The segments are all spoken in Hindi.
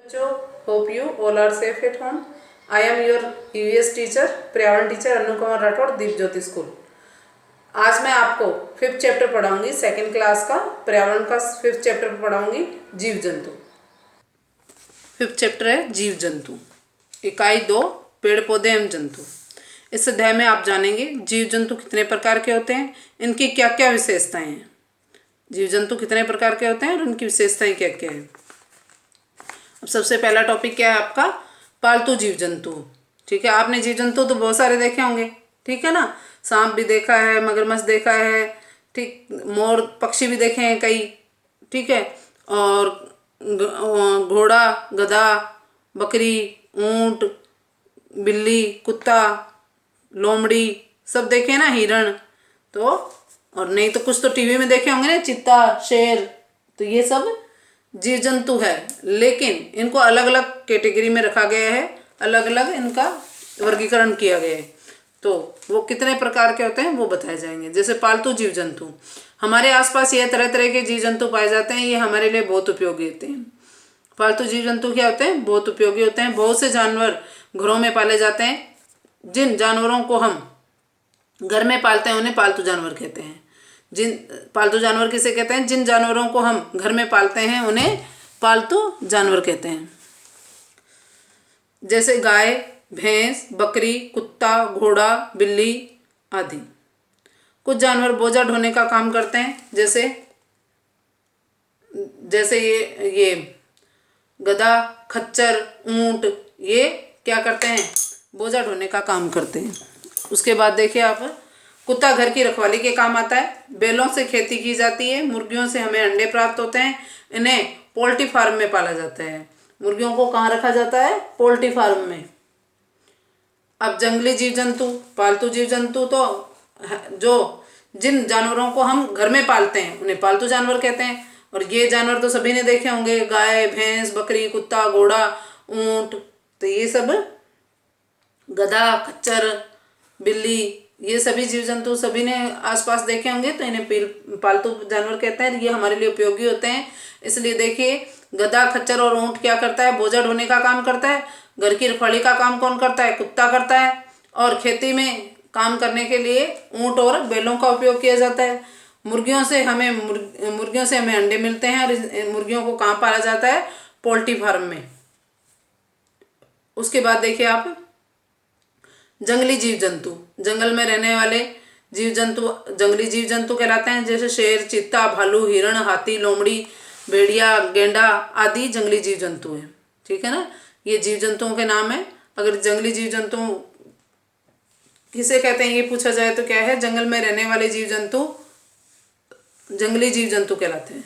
बच्चों, hope you all are safe at home. I am your EVS teacher, पर्यावरण टीचर अनु कुमार राठौड़, दीप ज्योति स्कूल। आज मैं आपको 5th चैप्टर पढ़ाऊंगी, 2nd क्लास का पर्यावरण का 5th चैप्टर पढ़ाऊंगी, जीव जंतु। 5th चैप्टर है जीव जंतु। इकाई 2, पेड़ पौधे एवं जंतु। इस अध्याय में आप जानेंगे जीव जंतु कितने प्रकार के होते हैं, इनकी क्या क्या विशेषताएं हैं। जीव जंतु कितने प्रकार के होते हैं और उनकी विशेषताएं क्या क्या है। अब सबसे पहला टॉपिक क्या है आपका, पालतू जीव जंतु। ठीक है, आपने जीव जंतु तो बहुत सारे देखे होंगे, ठीक है ना। सांप भी देखा है, मगरमच्छ देखा है, ठीक, मोर पक्षी भी देखे हैं कई, ठीक है। और घोड़ा, गधा, बकरी, ऊंट, बिल्ली, कुत्ता, लोमड़ी सब देखे ना, हिरण। तो और नहीं तो कुछ तो टीवी में देखे होंगे ना, चीता, शेर। तो ये सब जीव जंतु है, लेकिन इनको अलग अलग कैटेगरी में रखा गया है, अलग अलग इनका वर्गीकरण किया गया है। तो वो कितने प्रकार के होते हैं वो बताए जाएंगे। जैसे पालतू जीव जंतु, हमारे आसपास ये तरह तरह के जीव जंतु पाए जाते हैं, ये हमारे लिए बहुत उपयोगी होते हैं। पालतू जीव जंतु क्या होते हैं, बहुत उपयोगी होते हैं। बहुत से जानवर घरों में पाले जाते हैं। जिन जानवरों को हम घर में पालते हैं उन्हें पालतू जानवर कहते हैं। जिन पालतू जानवर किसे कहते हैं, जिन जानवरों को हम घर में पालते हैं उन्हें पालतू जानवर कहते हैं। जैसे गाय, भैंस, बकरी, कुत्ता, घोड़ा, बिल्ली आदि। कुछ जानवर बोझा ढोने का काम करते हैं, जैसे ये गधा, खच्चर, ऊंट, ये क्या करते हैं, बोझा ढोने का काम करते हैं। उसके बाद देखिए आप, कुत्ता घर की रखवाली के काम आता है। बैलों से खेती की जाती है। मुर्गियों से हमें अंडे प्राप्त होते हैं। इन्हें पोल्ट्री फार्म में पाला जाता है। मुर्गियों को कहाँ रखा जाता है, पोल्ट्री फार्म में। अब जंगली जीव जंतु, पालतू जीव जंतु तो जो जिन जानवरों को हम घर में पालते हैं उन्हें पालतू जानवर कहते हैं। और ये जानवर तो सभी ने देखे होंगे, गाय, भैंस, बकरी, कुत्ता, घोड़ा, ऊंट। तो ये सब गधा, खच्चर, बिल्ली, ये सभी जीव जंतु सभी ने आसपास देखे होंगे, तो इन्हें पालतू जानवर कहते हैं। ये हमारे लिए उपयोगी होते हैं। इसलिए देखिए, गधा, खच्चर और ऊंट क्या करता है, बोझा ढोने का काम करता है। घर की रखवाली का काम कौन करता है, कुत्ता करता है। और खेती में काम करने के लिए ऊंट और बैलों का उपयोग किया जाता है। मुर्गियों से हमें अंडे मिलते हैं। और मुर्गियों को कहाँ पाला जाता है, पोल्ट्री फार्म में। उसके बाद देखिए आप, जंगली जीव जंतु, जंगल में रहने वाले जीव जंतु जंगली जीव जंतु कहलाते हैं। जैसे शेर, चीता, भालू, हिरण, हाथी, लोमड़ी, भेड़िया, गेंडा आदि जंगली जीव जंतु हैं। ठीक है ना, ये जीव जंतुओं के नाम है। अगर जंगली जीव जंतु किसे कहते हैं ये पूछा जाए तो क्या है, जंगल में रहने वाले जीव जंतु जंगली जीव जंतु कहलाते हैं।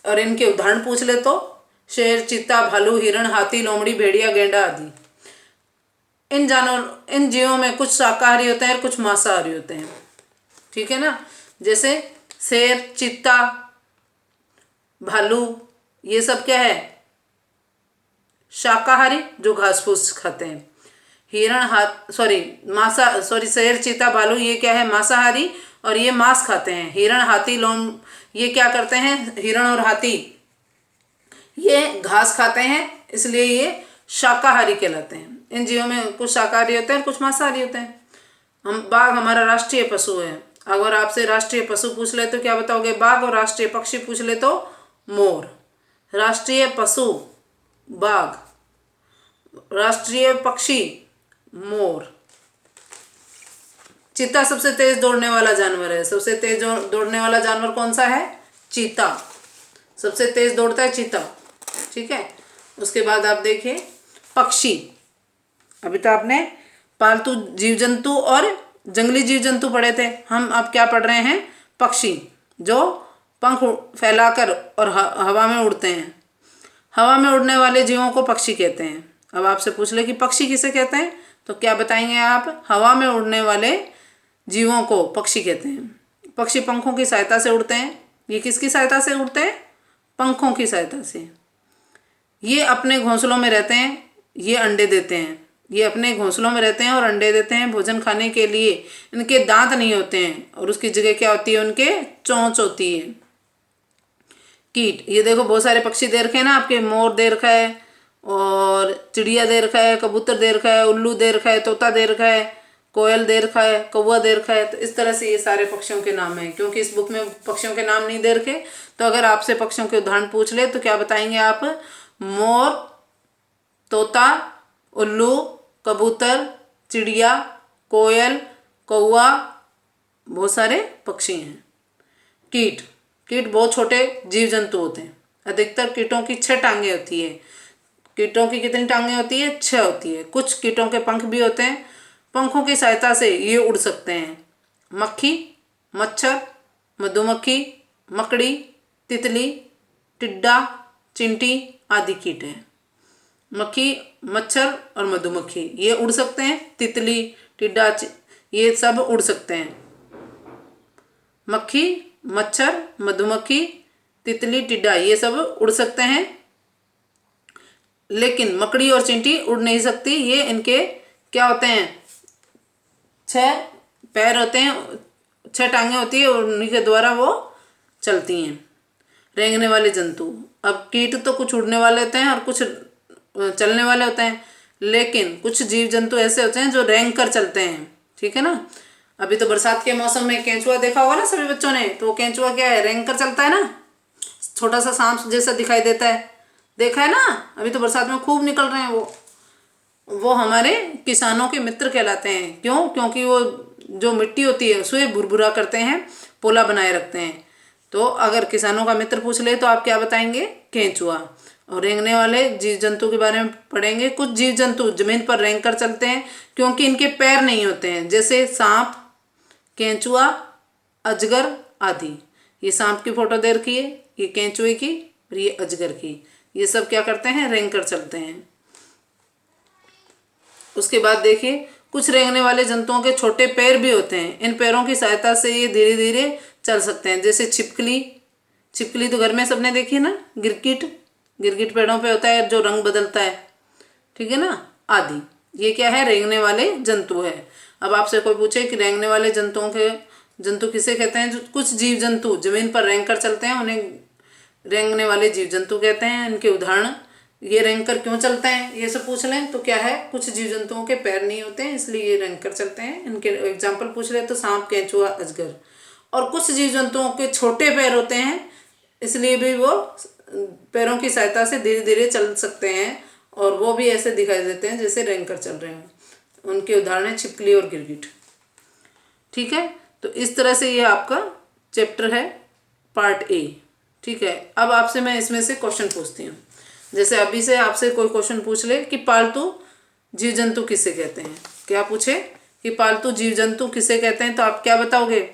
और इनके उदाहरण पूछ ले तो शेर, चीता, भालू, हिरण, हाथी, लोमड़ी, भेड़िया, गेंडा आदि। इन जीवों में कुछ शाकाहारी होते हैं और कुछ मांसाहारी होते हैं। ठीक है ना, जैसे शेर, चीता, भालू, ये सब क्या है, शाकाहारी, जो घास फूस खाते हैं। शेर, चीता, भालू ये क्या है, मांसाहारी, और ये मांस खाते हैं। हिरण, हाथी, ये क्या करते हैं, हिरण और हाथी ये घास खाते हैं, इसलिए ये शाकाहारी कहलाते हैं। इन जीवों में कुछ शाकाहारी होते हैं, कुछ मांसाहारी होते हैं। बाघ हमारा राष्ट्रीय पशु है। अगर आपसे राष्ट्रीय पशु पूछ ले तो क्या बताओगे, बाघ। और राष्ट्रीय पक्षी पूछ ले तो मोर। राष्ट्रीय पशु बाघ, राष्ट्रीय पक्षी मोर। चीता सबसे तेज दौड़ने वाला जानवर है। सबसे तेज दौड़ने वाला जानवर कौन सा है, चीता। सबसे तेज दौड़ता है चीता। ठीक है, उसके बाद आप देखिए पक्षी। अभी तो आपने पालतू जीव जंतु और जंगली जीव जंतु पढ़े थे, हम अब क्या पढ़ रहे हैं, पक्षी, जो पंख फैलाकर और हवा में उड़ते हैं। हवा में उड़ने वाले जीवों को पक्षी कहते हैं। अब आपसे पूछ ले कि पक्षी किसे कहते हैं, तो क्या बताएंगे आप, हवा में उड़ने वाले जीवों को पक्षी कहते हैं। पक्षी पंखों की सहायता से उड़ते हैं। ये किसकी सहायता से उड़ते हैं, पंखों की सहायता से। ये अपने घोंसलों में रहते हैं, ये अंडे देते हैं। ये अपने घोंसलों में रहते हैं और अंडे देते हैं भोजन खाने के लिए। इनके दांत नहीं होते हैं और उसकी जगह क्या होती है, उनके चोंच होती है। कीट, ये देखो बहुत सारे पक्षी दे रखे हैं ना आपके, मोर दे रखा है और चिड़िया दे रखा है, कबूतर दे रखा है, उल्लू दे रखा है, तोता दे रखा है, कोयल दे रखा है, कौवा दे रखा है। तो इस तरह से ये सारे पक्षियों के नाम हैं। क्योंकि इस बुक में पक्षियों के नाम नहीं दे रखे, तो अगर आपसे पक्षियों के उदाहरण पूछ ले तो क्या बताएंगे आप? मोर, तोता, उल्लू, कबूतर, चिड़िया, कोयल, कौवा, बहुत सारे पक्षी हैं। कीट, कीट बहुत छोटे जीव जंतु होते हैं। अधिकतर कीटों की 6 टांगें होती है। कीटों की कितनी टांगें होती है? 6 होती है। कुछ कीटों के पंख भी होते हैं, पंखों की सहायता से ये उड़ सकते हैं। मक्खी, मच्छर, मधुमक्खी, मकड़ी, तितली, टिड्डा, चींटी आदि कीट हैं। मक्खी, मच्छर और मधुमक्खी ये उड़ सकते हैं। तितली, टिड्डा ये सब उड़ सकते हैं। मक्खी, मच्छर, मधुमक्खी, तितली, टिड्डा ये सब उड़ सकते हैं, लेकिन मकड़ी और चींटी उड़ नहीं सकती। ये इनके क्या होते हैं? 6 पैर होते हैं, 6 टांगें होती है और उन्हीं के द्वारा वो चलती हैं। रेंगने वाले जंतु, अब कीट तो कुछ उड़ने वाले होते हैं और कुछ चलने वाले होते हैं, लेकिन कुछ जीव जंतु ऐसे होते हैं जो रेंग कर चलते हैं। ठीक है ना? अभी तो बरसात के मौसम में केंचुआ देखा होगा ना सभी बच्चों ने, तो केंचुआ क्या है? रेंग कर चलता है ना, छोटा सा सांप जैसा दिखाई देता है, देखा है ना? अभी तो बरसात में खूब निकल रहे हैं वो हमारे किसानों के मित्र कहलाते हैं। क्यों? क्योंकि वो जो मिट्टी होती है उसे भुरभुरा करते हैं, पोला बनाए रखते हैं। तो अगर किसानों का मित्र पूछ ले तो आप क्या बताएंगे? केंचुआ। और रेंगने वाले जीव जंतु के बारे में पढ़ेंगे। कुछ जीव जंतु जमीन पर रेंग कर चलते हैं क्योंकि इनके पैर नहीं होते हैं, जैसे सांप, केंचुआ, अजगर आदि। ये सांप की फोटो दे रखी है, ये केंचुए की और ये अजगर की। ये सब क्या करते हैं? रेंग कर चलते हैं। उसके बाद देखिए, कुछ रेंगने वाले जंतुओं के छोटे पैर भी होते हैं। इन पैरों की सहायता से ये धीरे धीरे चल सकते हैं, जैसे छिपकली। छिपकली तो घर में सबने देखी है ना। गिरगिट, गिरगिट पेड़ों पे होता है जो रंग बदलता है, ठीक है ना, आदि। ये क्या है? रेंगने वाले जंतु है। अब आपसे कोई पूछे कि रेंगने वाले जंतु किसे कहते हैं? जो कुछ जीव जंतु जमीन पर रेंग कर चलते हैं उन्हें रेंगने वाले जीव जंतु कहते हैं। इनके उदाहरण, ये रेंग कर क्यों चलते हैं ये सब पूछ लें तो क्या है? कुछ जीव जंतुओं के पैर नहीं होते हैं इसलिए ये रेंग कर चलते हैं। इनके एग्जाम्पल पूछ ले तो सांप, केंचुआ, अजगर। और कुछ जीव जंतुओं के छोटे पैर होते हैं इसलिए भी वो पैरों की सहायता से धीरे धीरे चल सकते हैं और वो भी ऐसे दिखाई देते हैं जैसे रेंग कर चल रहे हों। उनके उदाहरण है छिपकली और गिरगिट। ठीक है, तो इस तरह से ये आपका चैप्टर है पार्ट ए। ठीक है, अब आपसे मैं इसमें से क्वेश्चन पूछती हूँ। जैसे अभी से आपसे कोई क्वेश्चन पूछ ले कि पालतू जीव जंतु किसे कहते हैं, क्या पूछे कि पालतू जीव जंतु किसे कहते हैं, तो आप क्या बताओगे?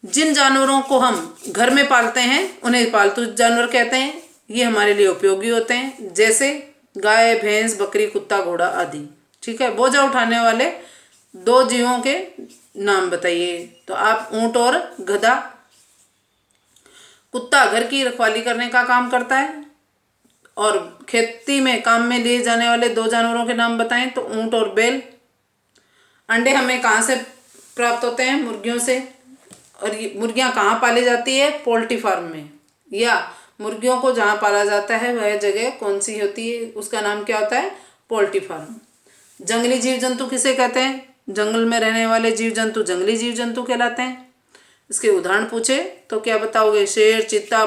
जिन जानवरों को हम घर में पालते हैं उन्हें पालतू जानवर कहते हैं। ये हमारे लिए उपयोगी होते हैं, जैसे गाय, भैंस, बकरी, कुत्ता, घोड़ा आदि। ठीक है, बोझा उठाने वाले 2 जीवों के नाम बताइए। तो आप ऊंट और गधा। कुत्ता घर की रखवाली करने का काम करता है। और खेती में काम में लिए जाने वाले 2 जानवरों के नाम बताएं तो ऊंट और बैल। अंडे हमें कहाँ से प्राप्त होते हैं? मुर्गियों से। और ये मुर्गियाँ कहाँ पाली जाती है? पोल्ट्री फार्म में। या मुर्गियों को जहाँ पाला जाता है वह जगह कौन सी होती है? उसका नाम क्या होता है? Poultry farm. जंगली जीव जंतु किसे कहते हैं? जंगल में रहने वाले जीव जंतु जंगली जीव जंतु कहलाते हैं। इसके उदाहरण पूछे तो क्या बताओगे? शेर, चीता,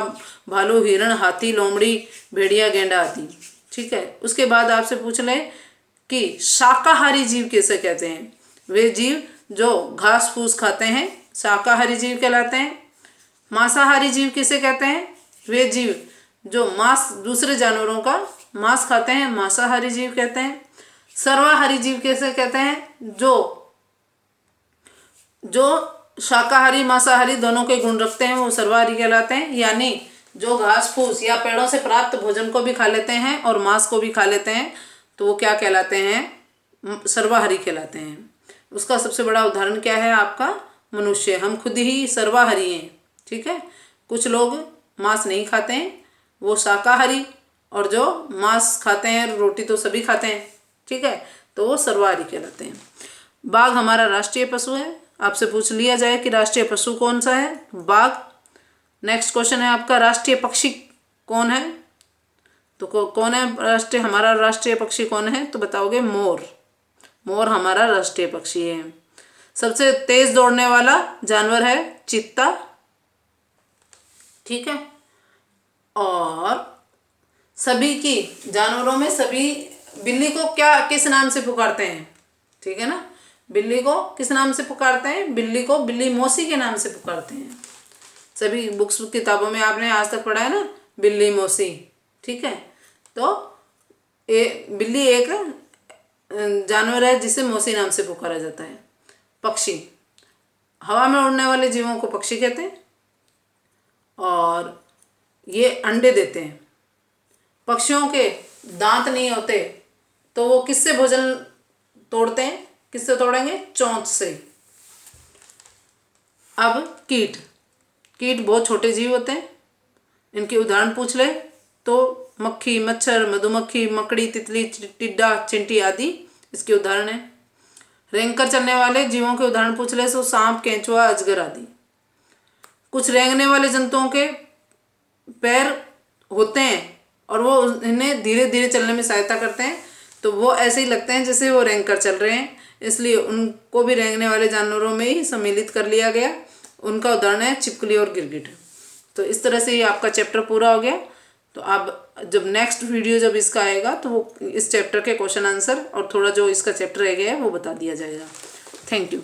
भालू, हिरण, हाथी, लोमड़ी, भेड़िया, गेंडा आदि। ठीक है, उसके बाद आपसे पूछ ले कि शाकाहारी जीव किसे कहते हैं? वे जीव जो घास फूस खाते हैं शाकाहारी जीव कहलाते हैं। मांसाहारी जीव किसे कहते हैं? वे जीव जो मांस, दूसरे जानवरों का मांस खाते हैं, मांसाहारी जीव कहते हैं। सर्वाहारी जीव किसे कहते हैं? जो शाकाहारी मांसाहारी दोनों के गुण रखते हैं वो सर्वाहारी कहलाते हैं। यानी जो घास फूस या पेड़ों से प्राप्त भोजन को भी खा लेते हैं और मांस को भी खा लेते हैं तो वो क्या कहलाते हैं? सर्वाहारी कहलाते हैं। उसका सबसे बड़ा उदाहरण क्या है? आपका मनुष्य। हम खुद ही सर्वाहारी हैं। ठीक है, कुछ लोग मांस नहीं खाते हैं वो शाकाहारी, और जो मांस खाते हैं, रोटी तो सभी खाते हैं, ठीक है, तो वो सर्वाहारी कहलाते हैं। बाघ हमारा राष्ट्रीय पशु है। आपसे पूछ लिया जाए कि राष्ट्रीय पशु कौन सा है? बाघ। नेक्स्ट क्वेश्चन है आपका, राष्ट्रीय पक्षी कौन है? तो कौन है राष्ट्रीय, हमारा राष्ट्रीय पक्षी कौन है? तो बताओगे मोर। मोर हमारा राष्ट्रीय पक्षी है। सबसे तेज दौड़ने वाला जानवर है चीता, ठीक है। और सभी की जानवरों में सभी बिल्ली को क्या किस नाम से पुकारते हैं? ठीक है ना, बिल्ली को किस नाम से पुकारते हैं? बिल्ली को बिल्ली मौसी के नाम से पुकारते हैं। सभी बुक्स किताबों में आपने आज तक पढ़ा है ना, बिल्ली मौसी, ठीक है। तो बिल्ली एक जानवर है जिसे मौसी नाम से पुकारा जाता है। पक्षी, हवा में उड़ने वाले जीवों को पक्षी कहते हैं और ये अंडे देते हैं। पक्षियों के दांत नहीं होते तो वो किससे भोजन तोड़ते हैं? किससे तोड़ेंगे? चोंच से। अब कीट, कीट बहुत छोटे जीव होते हैं। इनके उदाहरण पूछ ले तो मक्खी, मच्छर, मधुमक्खी, मकड़ी, तितली, टिड्डा, चिंटी आदि इसके उदाहरण हैं। रेंगकर चलने वाले जीवों के उदाहरण पूछ ले तो सांप, केंचुआ, अजगर आदि। कुछ रेंगने वाले जंतुओं के पैर होते हैं और वो इन्हें धीरे धीरे चलने में सहायता करते हैं, तो वो ऐसे ही लगते हैं जैसे वो रेंग कर चल रहे हैं, इसलिए उनको भी रेंगने वाले जानवरों में ही सम्मिलित कर लिया गया। उनका उदाहरण है छिपकली और गिरगिट। तो इस तरह से ये आपका चैप्टर पूरा हो गया। तो आप जब नेक्स्ट वीडियो जब इसका आएगा तो वो इस चैप्टर के क्वेश्चन आंसर और थोड़ा जो इसका चैप्टर रह गया है वो बता दिया जाएगा। Thank you.